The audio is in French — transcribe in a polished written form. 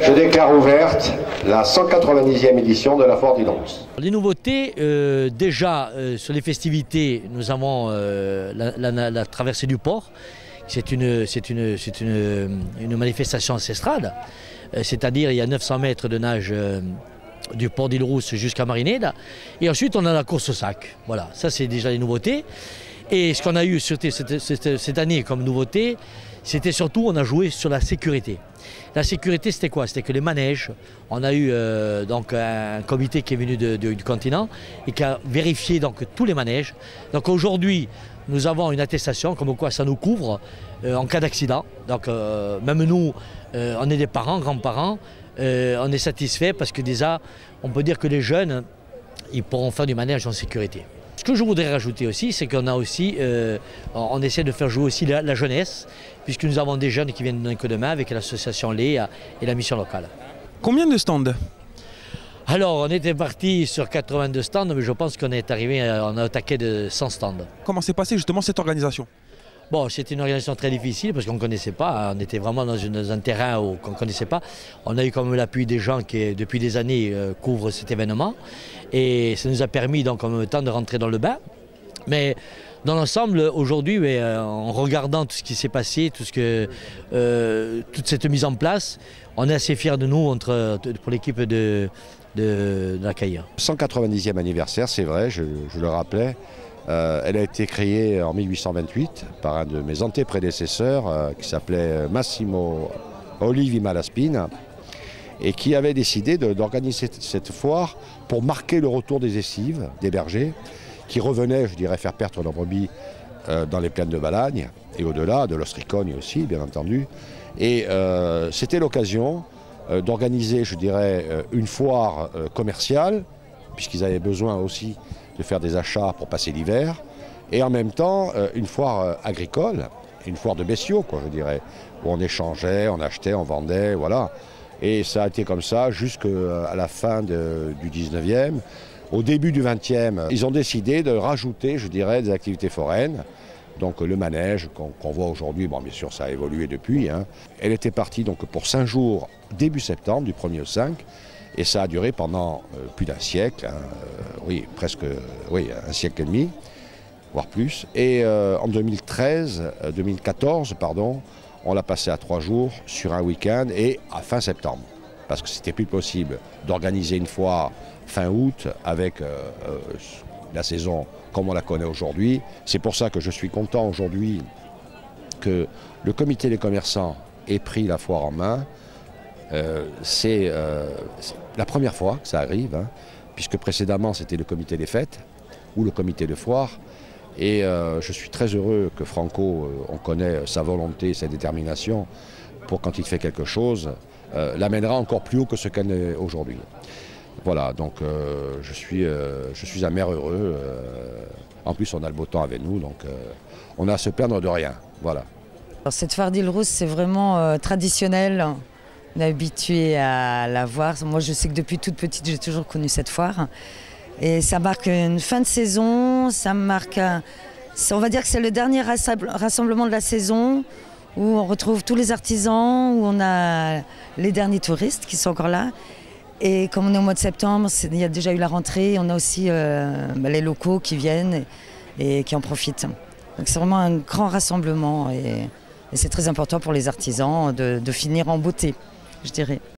Je déclare ouverte la 190e édition de la Foire d'Île-Rousse. Les nouveautés, déjà sur les festivités, nous avons la traversée du port. C'est une manifestation ancestrale, c'est-à-dire il y a 900 mètres de nage du port d'Île-Rousse jusqu'à Marinède. Et ensuite on a la course au sac. Voilà, ça c'est déjà les nouveautés. Et ce qu'on a eu cette année comme nouveauté, c'était surtout, on a joué sur la sécurité. La sécurité, c'était quoi? C'était que les manèges, on a eu donc un comité qui est venu du continent et qui a vérifié donc tous les manèges. Donc aujourd'hui, nous avons une attestation comme quoi ça nous couvre en cas d'accident. Donc même nous, on est des parents, grands-parents, on est satisfait parce que déjà, on peut dire que les jeunes, ils pourront faire du manège en sécurité. Ce que je voudrais rajouter aussi, c'est qu'on a aussi, on essaie de faire jouer aussi la jeunesse, puisque nous avons des jeunes qui viennent d'un coup de main avec l'association Léa et la mission locale. Combien de stands? Alors, on était parti sur 82 stands, mais je pense qu'on est arrivé, on a attaqué de 100 stands. Comment s'est passée justement cette organisation? Bon, c'était une organisation très difficile parce qu'on ne connaissait pas, on était vraiment dans un terrain qu'on ne connaissait pas. On a eu quand même l'appui des gens qui, depuis des années, couvrent cet événement. Et ça nous a permis donc en même temps de rentrer dans le bain. Mais dans l'ensemble, aujourd'hui, en regardant tout ce qui s'est passé, toute cette mise en place, on est assez fiers de nous pour l'équipe de la CAIA. 190e anniversaire, c'est vrai, je le rappelais. Elle a été créée en 1828 par un de mes antéprédécesseurs qui s'appelait Massimo Olivi Malaspina et qui avait décidé d'organiser cette foire pour marquer le retour des essives, des bergers, qui revenaient, je dirais, faire perdre leurs brebis dans les plaines de Balagne et au-delà, de l'Ostricogne aussi, bien entendu. Et c'était l'occasion d'organiser, je dirais, une foire commerciale, puisqu'ils avaient besoin aussi de faire des achats pour passer l'hiver, et en même temps une foire agricole, une foire de bestiaux, quoi, je dirais, où on échangeait, on achetait, on vendait, voilà. Et ça a été comme ça jusqu'à la fin du 19e. Au début du 20e, ils ont décidé de rajouter, je dirais, des activités foraines. Donc le manège qu'on voit aujourd'hui, bon bien sûr ça a évolué depuis. Hein. Elle était partie donc pour 5 jours, début septembre, du 1er au 5. Et ça a duré pendant plus d'un siècle, hein, oui, presque un siècle et demi, voire plus. Et en 2014, on l'a passé à 3 jours sur un week-end et à fin septembre. Parce que c'était plus possible d'organiser une foire fin août avec la saison comme on la connaît aujourd'hui. C'est pour ça que je suis content aujourd'hui que le comité des commerçants ait pris la foire en main. C'est la première fois que ça arrive, hein, puisque précédemment c'était le comité des fêtes ou le comité de foire. Et je suis très heureux que Franco, on connaît sa volonté, sa détermination, pour quand il fait quelque chose, l'amènera encore plus haut que ce qu'elle est aujourd'hui. Voilà, donc je suis amer heureux. En plus on a le beau temps avec nous, donc on a à se plaindre de rien. Voilà. Alors, cette foire d'Île-Rousse, c'est vraiment traditionnel. On est habitué à la voir. Moi, je sais que depuis toute petite, j'ai toujours connu cette foire. Et ça marque une fin de saison, ça marque, on va dire que c'est le dernier rassemblement de la saison, où on retrouve tous les artisans, où on a les derniers touristes qui sont encore là. Et comme on est au mois de septembre, il y a déjà eu la rentrée, on a aussi les locaux qui viennent et qui en profitent. Donc c'est vraiment un grand rassemblement et c'est très important pour les artisans de finir en beauté, je dirais.